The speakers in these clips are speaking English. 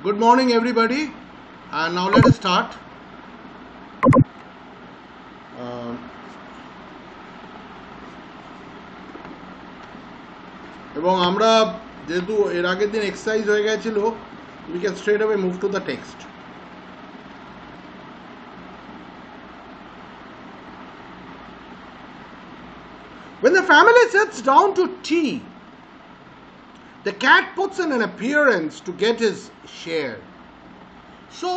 Good morning, everybody, and now let us start. এবং আমরা যেহেতু এর আগের দিন এক্সারসাইজ হয়ে গেছিল, we can straight away move to the text. When the family sits down to tea, the cat puts in an appearance to get his share. So,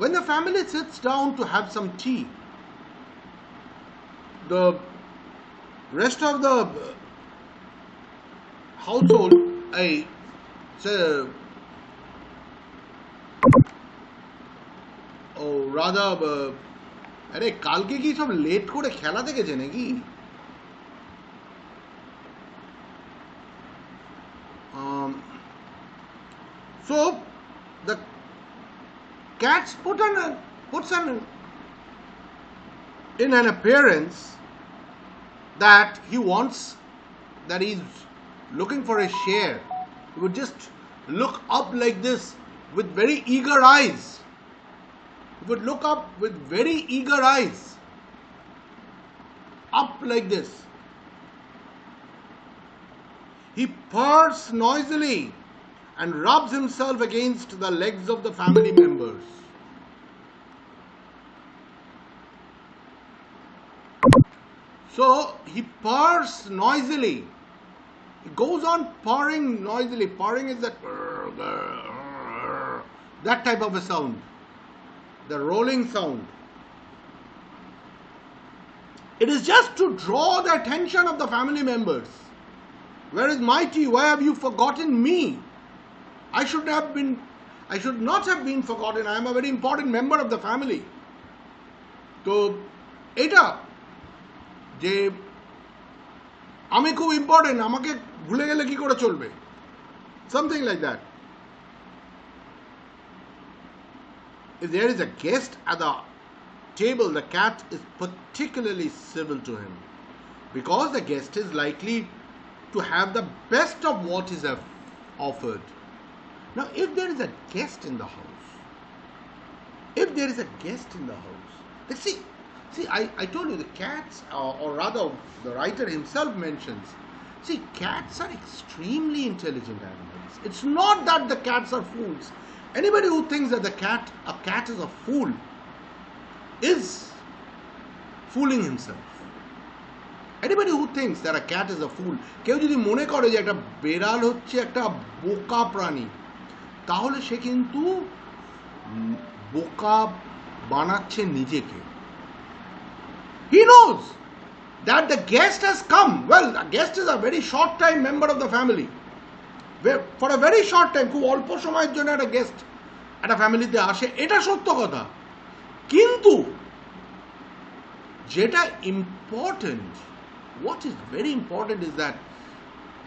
when the family sits down to have some tea, the rest of the household, আরে কালকে কি সব late করে খেলা দেখেছে নাকি? So the cats puts in an appearance that he's looking for a share. He would just look up like this with very eager eyes. He would look up with very eager eyes. Up like this. He purrs noisily and rubs himself against the legs of the family members. So he purrs noisily. He goes on purring noisily. Purring is that type of a sound. The rolling sound. It is just to draw the attention of the family members. Where is my tea? Why have you forgotten me? I should not have been forgotten. I am a very important member of the family. So, এটা যে আমি খুব important, আমাকে ভুলে গেলে কি করে চলবে? Something like that. If there is a guest at the table, the cat is particularly civil to him because the guest is likely to have the best of what is offered. Now, if there is a guest in the house, I told you the cats, or rather the writer himself mentions, cats are extremely intelligent animals. It's not that the cats are fools. Anybody who thinks that a cat is a fool is fooling himself. Anybody who thinks that a cat is a fool, কেউ যদি মনে করে যে একটা বেড়াল হচ্ছে একটা বোকা প্রাণী, তাহলে সে কিন্তু বোকা বানাচ্ছে নিজেকে. He knows that the guest has come. Well, the guest is a very short time member of the family. For a very short time, খুব অল্প সময়ের জন্য একটা গেস্ট একটা ফ্যামিলিতে আসে, এটা সত্য কথা. কিন্তু যেটা important, what is very important is that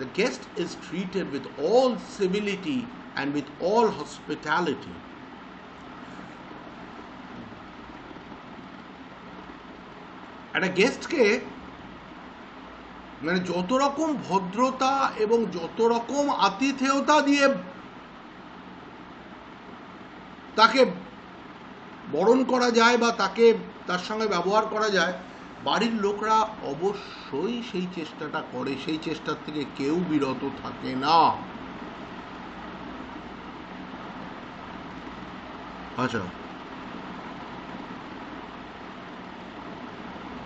the guest is treated with all civility and with all hospitality. একটা গেস্টকে মানে যত রকম ভদ্রতা এবং যত রকম আতিথেয়তা দিয়ে তাকে বরণ করা যায় বা তার সঙ্গে ব্যবহার করা যায়, বাড়ির লোকরা অবশ্যই সেই চেষ্টাটা করে, সেই চেষ্টার থেকে কেউ বিরত থাকে না. আচ্ছা,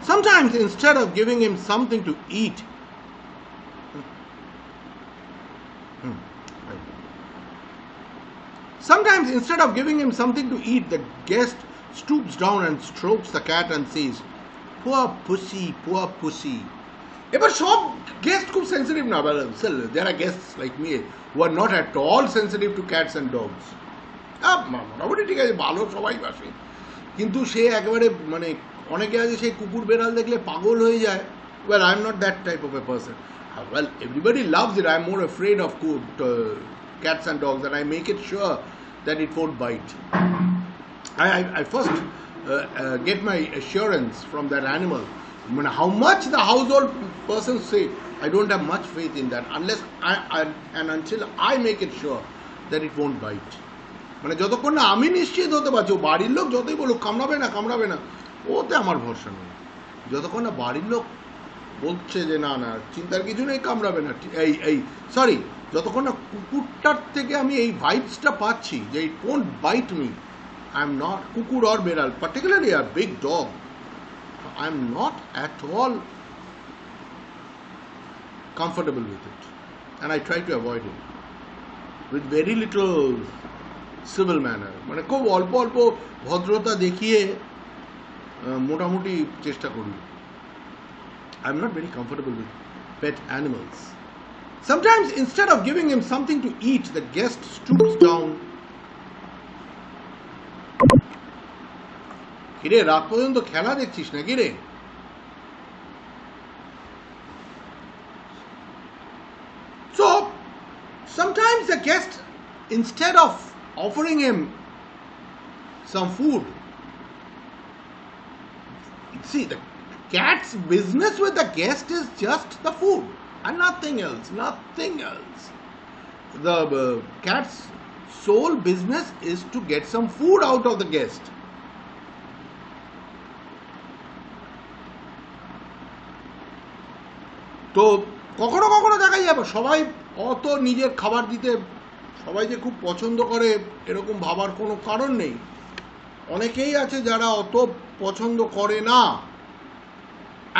sometimes instead of giving him something to eat, the guest stoops down and strokes the cat and says, poor pussy. এবার সব গেস্ট খুব সেন্সিটিভ না. There are guests like me who are not at all sensitive to cats and dogs. মোটামুটি ঠিক আছে, ভালো সবাই বাসে, কিন্তু সে একেবারে মানে অনেকে আছে সেই কুকুর বেড়াল দেখলে পাগল হয়ে যায়. Well, I'm not that type of a person. Well, everybody loves it. I'm more afraid of cats and dogs, and I make it sure that it won't bite. I first get my assurance from that animal. How much the household persons say, I don't have much faith in that unless and until I make it sure that it won't bite. মানে যতক্ষণ না আমি নিশ্চিত হতে পারছি, ও বাড়ির লোক যতই বলুক কামড়াবে না, ওতে আমার ভরসা নেই। যতক্ষণ না বাড়ির লোক বলছে যে না না চিন্তার কিছু নেই, কামড়াবে না, সরি, যতক্ষণ না কুকুরটার থেকে আমি এই ভাইবসটা পাচ্ছি যে it won't bite me, I am not, কুকুর অর বেড়াল, পার্টিকুলারলি আর big dog, I am not at all comfortable with it, and I try to avoid it with very little civil manner. মানে খুব অল্প অল্প ভদ্রতা দেখিয়ে মোটামুটি চেষ্টা করি। I am not very comfortable with pet animals. Sometimes instead of giving him something to eat, the guest stoops down. কিরে রাত পর্যন্ত খেলা দেখছিস নাকি রে? So sometimes the guest, instead of offering him some food, see, the cat's business with the guest is just the food and nothing else. The cat's sole business is to get some food out of the guest. তো কখনো কখনো দেখা যাবে সবাই অত নিজের খাবার দিতে সবাই যে খুব পছন্দ করে এরকম ভাবার কোনো কারণ নেই। অনেকেই আছে যারা অত পছন্দ করে না,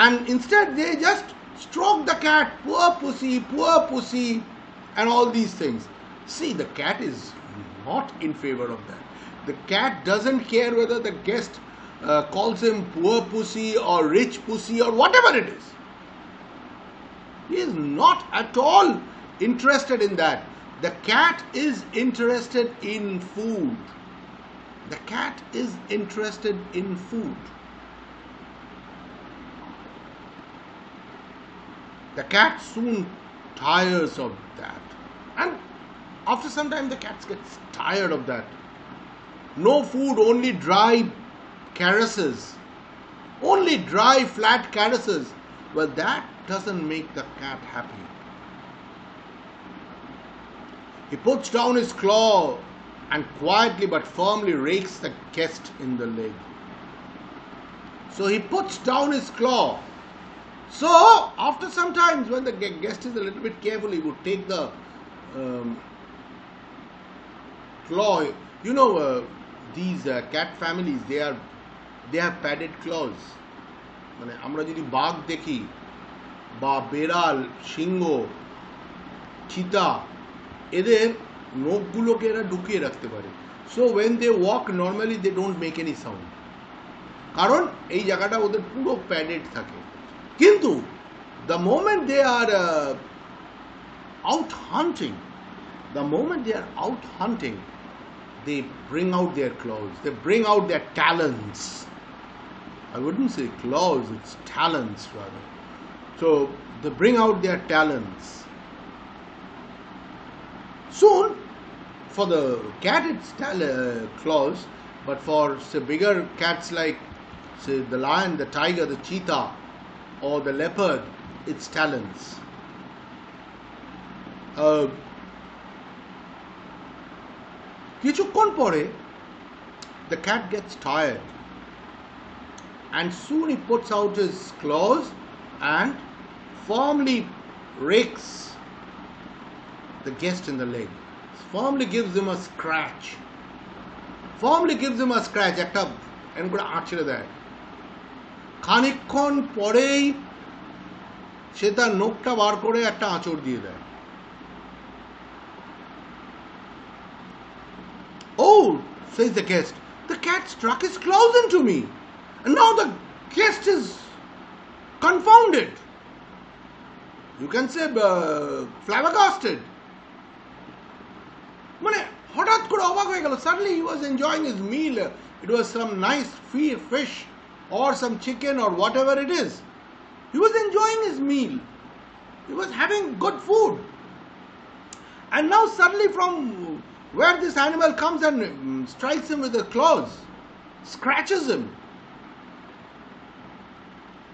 and instead they just stroke the cat, poor pussy and all these things. See, the cat is not in favor of that. The cat doesn't care whether the guest calls him poor pussy or rich pussy or whatever it is. He is not at all interested in that. The cat is interested in food. The cat is interested in food. The cat soon tires of that. And after some time the cat gets tired of that. No food, only dry caresses. Only dry, flat caresses. Well, that doesn't make the cat happy. He puts down his claw and quietly but firmly rakes the guest in the leg. So he puts down his claw. So after some times when the guest is a little bit careful, he would take the claw. You know, these cat families, they have padded claws. মানে আমরা যদি বাঘ দেখি বা বেড়াল, সিংহ, চিতা, এদের নখগুলোকে এরা ঢুকিয়ে রাখতে পারে। So when they walk normally they don't make any sound, কারণ এই জায়গাটা ওদের পুরো প্যাডেড থাকে। কিন্তু the moment they are out hunting, they bring out their claws, they bring out their talons. I wouldn't say claws, it's talons rather. So they bring out their talons. Soon, for the cat it's claws, but for say bigger cats like say the lion, the tiger, the cheetah or the leopard, it's talons. কিছুক্ষণ পরে the cat gets tired and soon he puts out his claws and firmly rakes the guest in the leg, firmly gives him a scratch, একটা এরকম করে আঁচড়ে দেয়। খানিকক্ষণ পরেই সে তার নখটা বার করে একটা আঁচড় দিয়ে দেয়। Oh, says the guest, the cat struck his claws into me. And now the guest is confounded. You can say flabbergasted. মানে হঠাৎ করে অবাক হয়ে গেল। Suddenly he was enjoying his meal. It was some nice fish or some chicken or whatever it is. He was enjoying his meal. He was having good food. And now suddenly from where this animal comes and strikes him with the claws, scratches him.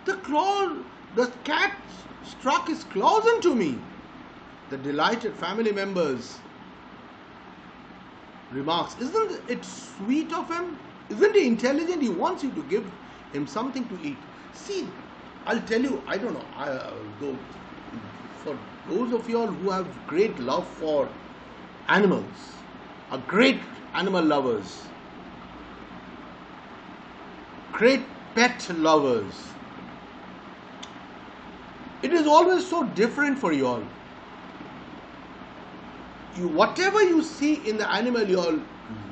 The The cat struck his claws into me. The delighted family members remarks, isn't it sweet of him? Isn't he intelligent? He wants you to give him something to eat. See, I'll tell you, I don't know, for those of you all who have great love for animals, are great animal lovers, great pet lovers, it is always so different for you all. Whatever you see in the animal, you all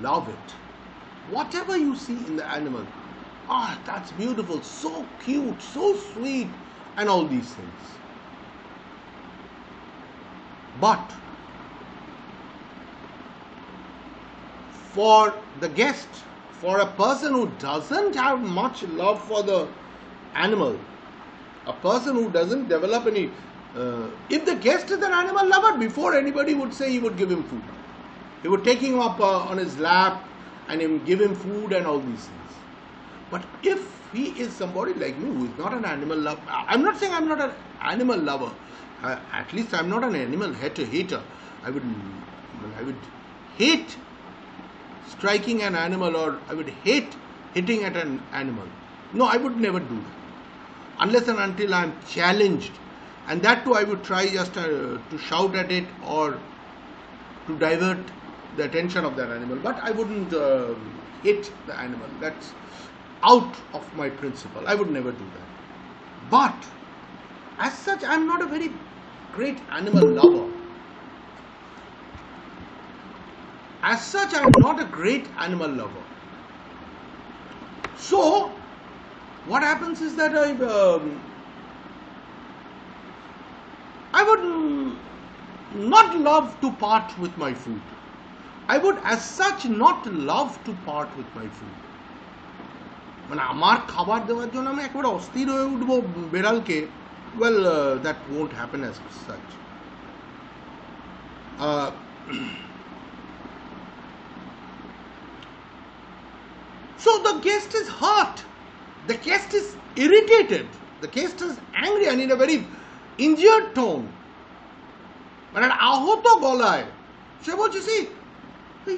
love it. Whatever you see in the animal, that's beautiful, so cute, so sweet, and all these things. But for the guest, for a person who doesn't have much love for the animal, a person who doesn't develop any, if the guest is an animal lover, before anybody would say, he would give him food. He would take him up on his lap and give him food and all these things. But if he is somebody like me who is not an animal lover, I'm not saying I'm not an animal lover. At least I'm not an animal hater. I would hate striking an animal, or I would hate hitting at an animal. No, I would never do that. Unless and until I'm challenged. And that too I would try just to shout at it or to divert the attention of that animal. But I wouldn't hit the animal. That's out of my principle. I would never do that. But as such, I'm not a very great animal lover. As such, I'm not a great animal lover. So, what happens is that I would not love to part with my food. I would as such not love to part with my food. মানে আমার খাবার দেওয়ার জন্য আমি একেবারে অস্থির হয়ে উঠবো বেড়ালকে, well, that won't happen as such. So the guest is hurt. The guest is irritated. The guest is angry and in a very injured tone. মানে আহত গলায় সে বলছে, see,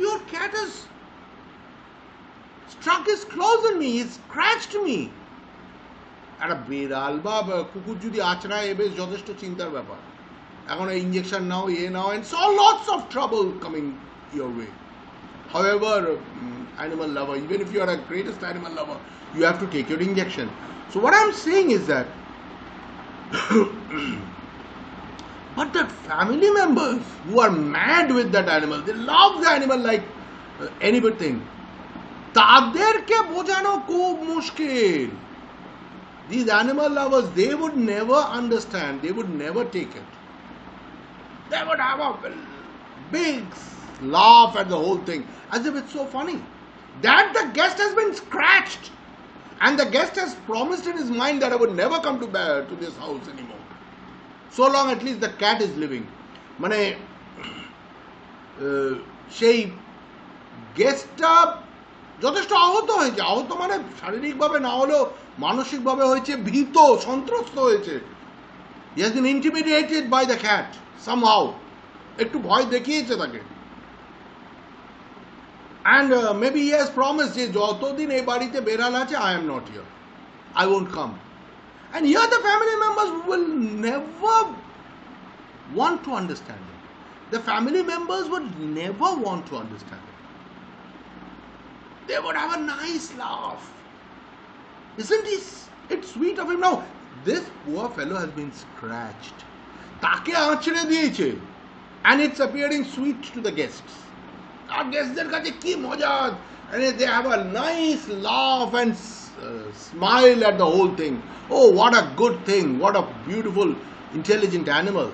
your cat has struck his claws in me, he scratched me. একটা বিড়াল বা কুকুর যদি আঁচড়ায়, এ বেশ যথেষ্ট চিন্তার ব্যাপার। এখন injection now, now, and so lots of trouble coming your way. However, animal lover, even if you are a greatest animal lover, you have to take your injection. So what I'm saying is that but the family members who are mad with that animal, they love the animal like anything, তাদেরকে বোঝানো খুব মুশকিল. These animal lovers, they would never understand, they would never take it. They would have a big laugh at the whole thing, as if it's so funny that the guest has been scratched and the guest has promised in his mind that I would never come to this house anymore, so long at least the cat is living. মানে সেই গেস্টটা যথেষ্ট আহত হয়েছে, আহত মানে শারীরিকভাবে না হলেও মানসিকভাবে হয়েছে, ভীত, সন্ত্রস্ত হয়েছে. He has been intimidated by the cat somehow. একটু ভয় দেখিয়েছে তাকে. And maybe he has promised যে যতদিন এই বাড়িতে বেড়াল আছে, I am not here, I won't come. And here the family members will never want to understand it. The family members would never want to understand it. They would have a nice laugh. Isn't it sweet of him? Now, this poor fellow has been scratched. তাকে আঁচড়ে দিয়েছে. And it's appearing sweet to the guests. Our guestদের কাছে কি মজা, and they have a nice laugh and smile at the whole thing. Oh, what a good thing, what a beautiful, intelligent animal.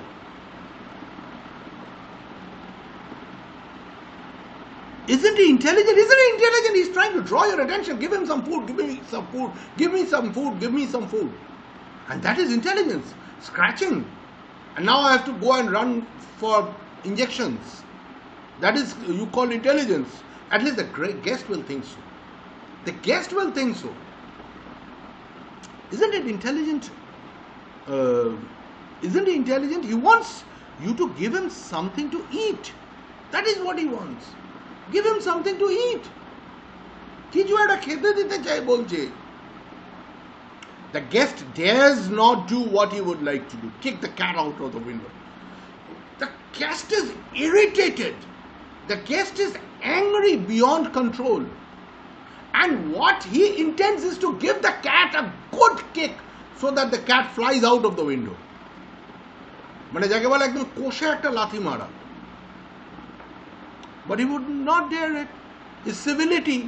Isn't he intelligent? Isn't he intelligent? He's trying to draw your attention. Give him some food, give me some food, give me some food, give me some food. And that is intelligence. Scratching. And now I have to go and run for injections. That is, you call intelligence. At least the guest will think so. The guest will think so. Isn't it intelligent uh, isn't he intelligent? He wants you to give him something to eat. That is what he wants. Give him something to eat. কিছু একটা খেতে দিতে চাই বলছে. The guest dares not do what he would like to do. Kick the cat out of the window. The guest is irritated. The guest is angry beyond control. And what he intends is to give the cat a good kick so that the cat flies out of the window. মানে যাকে বলে একদম কষে একটা লাথি মারা. But he would not dare it. His civility.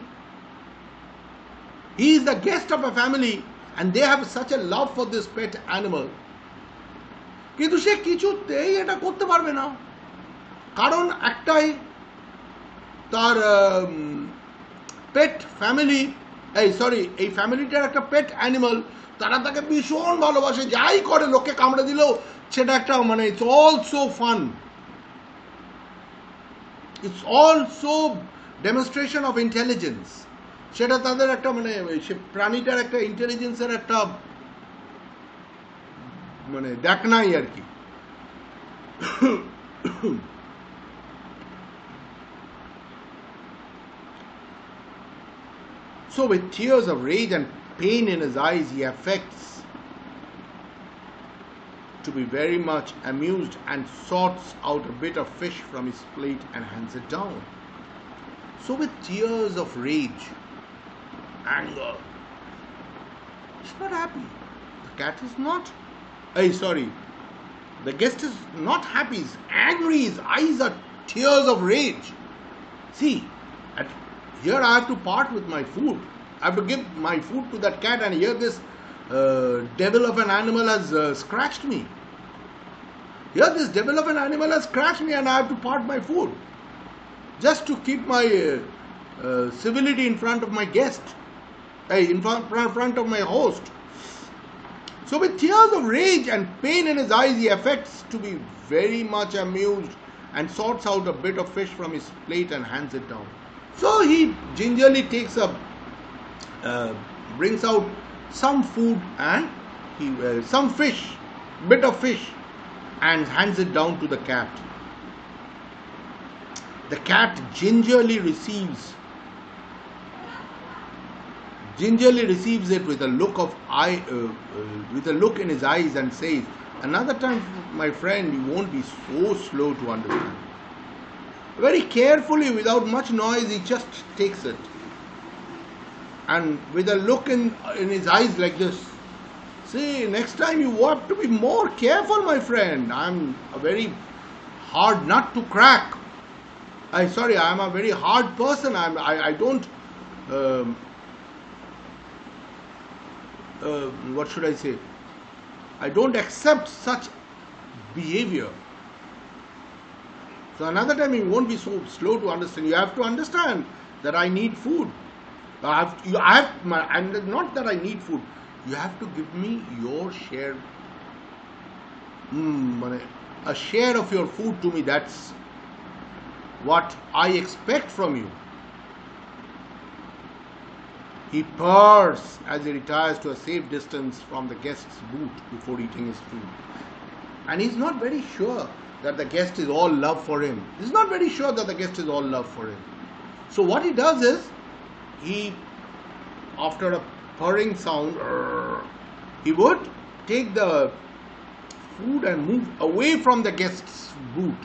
He is the guest of a family and they have such a love for this pet animal. কিন্তু সে কিছুতেই এটা করতে পারবে না. কারণ একটাই, তার পেট ফ্যামিলি, এই ফ্যামিলিটার একটা পেট অ্যানিমাল, তারা তাকে ভীষণ ভালোবাসে. যাই করে, লোককে কামড়ে দিলেও সেটা একটা মানে it's all so fun, it's all so demonstration of intelligence. সেটা তাদের একটা মানে সে প্রাণীটার একটা ইন্টেলিজেন্সের একটা মানে দেখ নাই আর কি. So with tears of rage and pain in his eyes, he affects to be very much amused and sorts out a bit of fish from his plate and hands it down. So with tears of rage, anger, he's not happy. The cat is not, the guest is not happy, he's angry, his eyes are tears of rage. See, here I have to part with my food. I have to give my food to that cat, and here this devil of an animal has scratched me. Here this devil of an animal has scratched me and I have to part my food. Just to keep my civility in front of my guest. In front of my host. So with tears of rage and pain in his eyes, he affects to be very much amused and sorts out a bit of fish from his plate and hands it down. So he gingerly takes brings out some food and some fish, bit of fish, and hands it down to the cat. The cat gingerly receives it with a look of with a look in his eyes and says, "Another time, my friend, you won't be so slow to understand." Very carefully, without much noise, he just takes it. And with a look in his eyes like this, "See, next time you have to be more careful, my friend. I'm a very hard nut to crack. I'm a very hard person. I don't, what should I say? I don't accept such behavior. So another time you won't be so slow to understand. You have to understand that I need food. And not that I need food. You have to give me your share. A share of your food to me. That's what I expect from you." He purrs as he retires to a safe distance from the guest's boot before eating his food. And he's not very sure that the guest is all love for him. He's not very sure that the guest is all love for him. So what he does is, he, after a purring sound, he would take the food and move away from the guest's boot.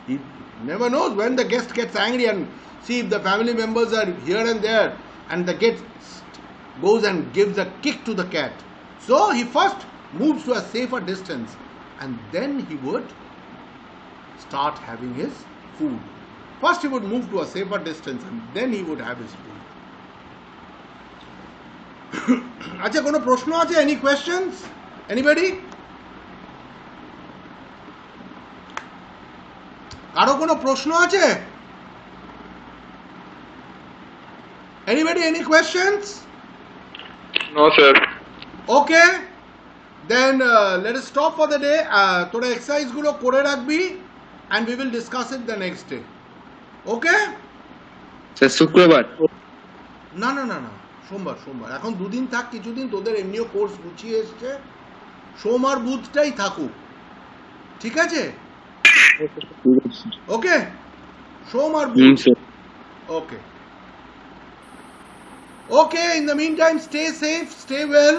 He never knows when the guest gets angry, and see if the family members are here and there, and the guest goes and gives a kick to the cat. So he first moves to a safer distance and then he would start having his food. First he would move to a safer distance and then he would have his food. আচ্ছা, কোনো প্রশ্ন আছে? Any questions? Anybody? কারো কোনো প্রশ্ন আছে? Anybody, any questions? No, sir. Okay, then let us stop for the day. তোরা exercise গুলো করে রাখবি and we will discuss it the next day. Okay? Sir শুক্রবার? না, সোমবার। এখন দুদিন থাক, কিছুদিন তোদের এমনিও কোর্স গুছিয়ে এসছে, সোম আর বুধটাই থাকুক, ঠিক আছে? ওকে, সোম আর বুধ। sir. Okay. Okay, in the meantime, stay safe, stay well.